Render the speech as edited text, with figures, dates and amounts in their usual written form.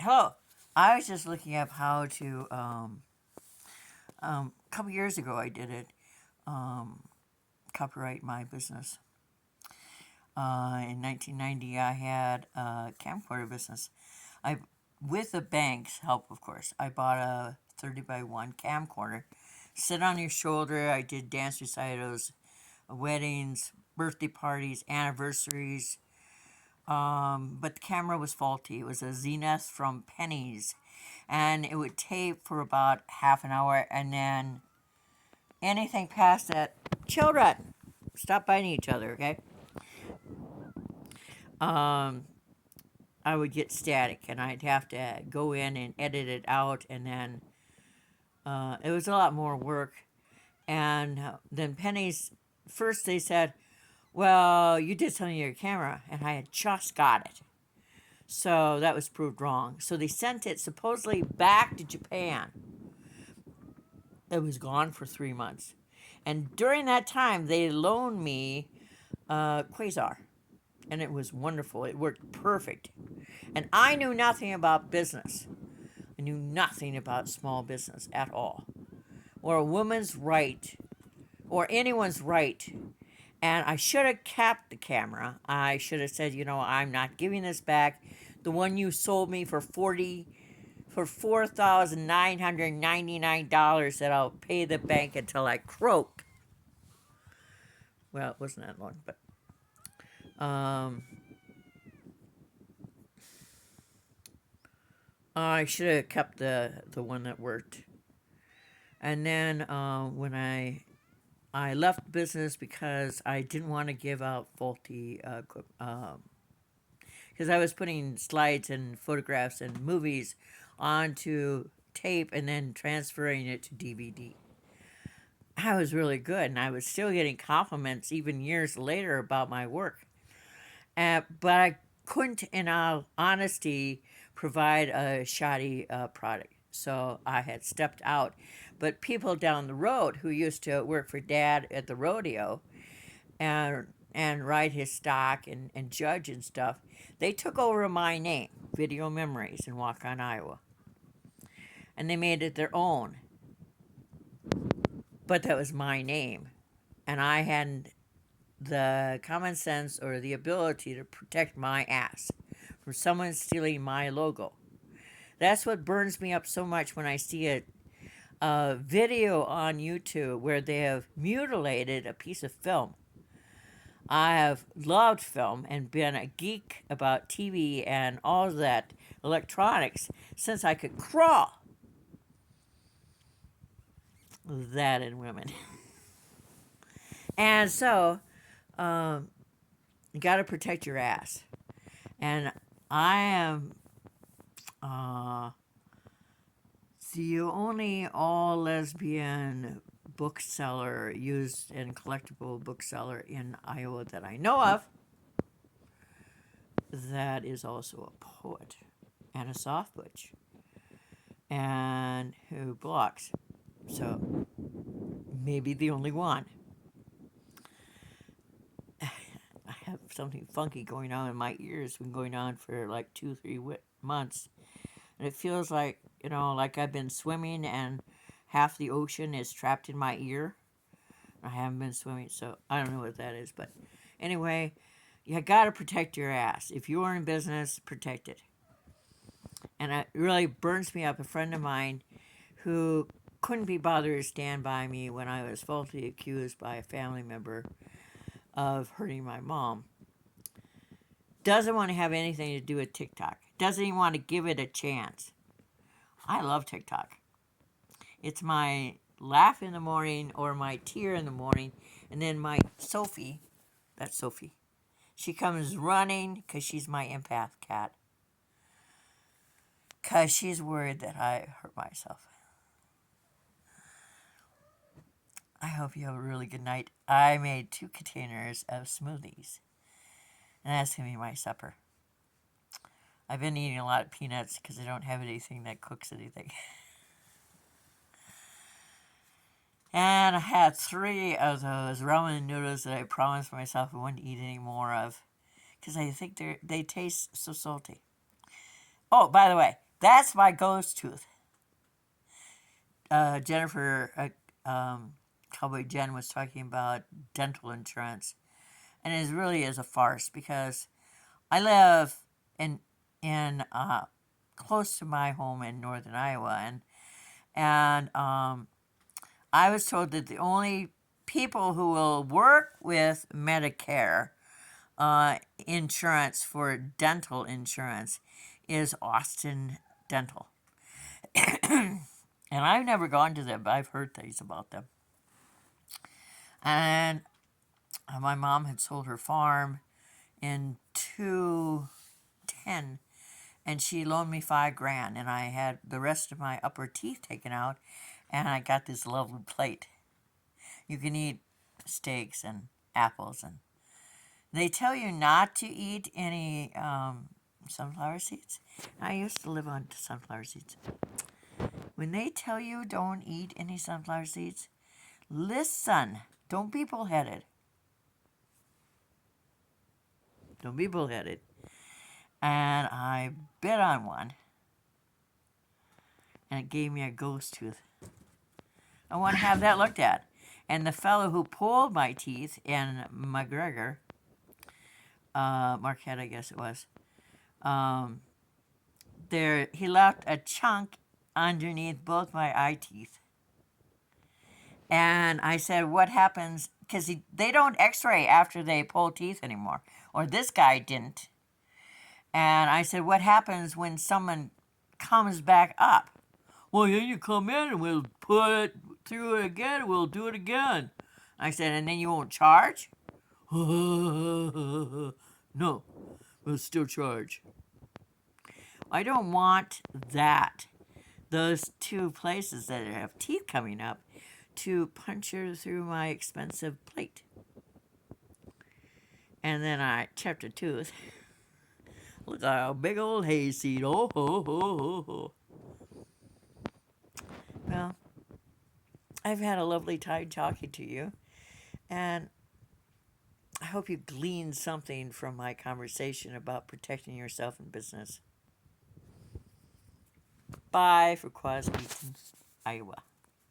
Hello. I was just looking up how to. A couple years ago, I did it. Copyright my business. In 1990, I had a camcorder business. I, with the bank's help, of course, I bought a 30 by 1 camcorder. Sit on your shoulder. I did dance recitals, weddings, birthday parties, anniversaries. But the camera was faulty. It was a Zenith from Penny's, and it would tape for about half an hour, and then anything past that, children, stop biting each other, okay? Um, I would get static, and I'd have to go in and edit it out, and then it was a lot more work. And then Penny's, first they said, "Well, you did something to your camera," and I had just got it. So that was proved wrong. So they sent it supposedly back to Japan. It was gone for 3 months. And during that time, they loaned me Quasar. And it was wonderful. It worked perfect. And I knew nothing about business. I knew nothing about small business at all. Or a woman's right. Or anyone's right. And I should have kept the camera. I should have said, I'm not giving this back. The one you sold me for $4,999 that I'll pay the bank until I croak. Well, it wasn't that long, but I should have kept the one that worked. And then when I left business because I didn't want to give out faulty because I was putting slides and photographs and movies onto tape and then transferring it to DVD. I was really good, and I was still getting compliments even years later about my work. But I couldn't, in all honesty, provide a shoddy product. So I had stepped out. But people down the road who used to work for Dad at the rodeo and ride his stock and judge and stuff, they took over my name, Video Memories in Waukon, Iowa. And they made it their own. But that was my name. And I hadn't the common sense or the ability to protect my ass from someone stealing my logo. That's what burns me up so much when I see a video on YouTube where they have mutilated a piece of film. I have loved film and been a geek about TV and all of that electronics since I could crawl. That and women. And so, you got to protect your ass. And I am the only all lesbian bookseller, used and collectible bookseller in Iowa that I know of that is also a poet and a soft butch and who blogs. So maybe the only one. I have something funky going on in my ears. It's been going on for like 2-3 months. And it feels like, like I've been swimming and half the ocean is trapped in my ear. I haven't been swimming, so I don't know what that is. But anyway, you got to protect your ass. If you're in business, protect it. And it really burns me up. A friend of mine who couldn't be bothered to stand by me when I was falsely accused by a family member of hurting my mom, doesn't want to have anything to do with TikTok. Doesn't even want to give it a chance. I love TikTok. It's my laugh in the morning or my tear in the morning. And then my Sophie, that's Sophie, she comes running because she's my empath cat. Because she's worried that I hurt myself. I hope you have a really good night. I made 2 containers of smoothies. And that's going to be my supper. I've been eating a lot of peanuts because I don't have anything that cooks anything. And I had 3 of those ramen noodles that I promised myself I wouldn't eat any more of because I think they taste so salty. Oh, by the way, That's my ghost tooth. Jennifer, Cowboy Jen was talking about dental insurance, and it really is a farce because I live in in close to my home in northern Iowa, and I was told that the only people who will work with Medicare insurance for dental insurance is Austin Dental. And I've never gone to them, but I've heard things about them. And my mom had sold her farm in 2010, and she loaned me $5,000, and I had the rest of my upper teeth taken out, and I got this lovely plate. You can eat steaks and apples, and they tell you not to eat any sunflower seeds. I used to live on sunflower seeds. When they tell you don't eat any sunflower seeds, listen. Don't be bullheaded. Don't be bullheaded. And I bit on one, and it gave me a ghost tooth. I want to have that looked at. And the fellow who pulled my teeth in McGregor, Marquette, I guess it was, he left a chunk underneath both my eye teeth. And I said, what happens? Because they don't x-ray after they pull teeth anymore. Or this guy didn't. And I said, what happens when someone comes back up? Well, then you come in and we'll put it through it again and we'll do it again. I said, and then you won't charge? No, we'll still charge. I don't want that. Those two places that have teeth coming up to puncture through my expensive plate. And then I chipped a tooth. Look like a big old hayseed. Oh, ho, ho, ho, ho. Well, I've had a lovely time talking to you, and I hope you gleaned something from my conversation about protecting yourself in business. Bye for Quasbeaton, Iowa.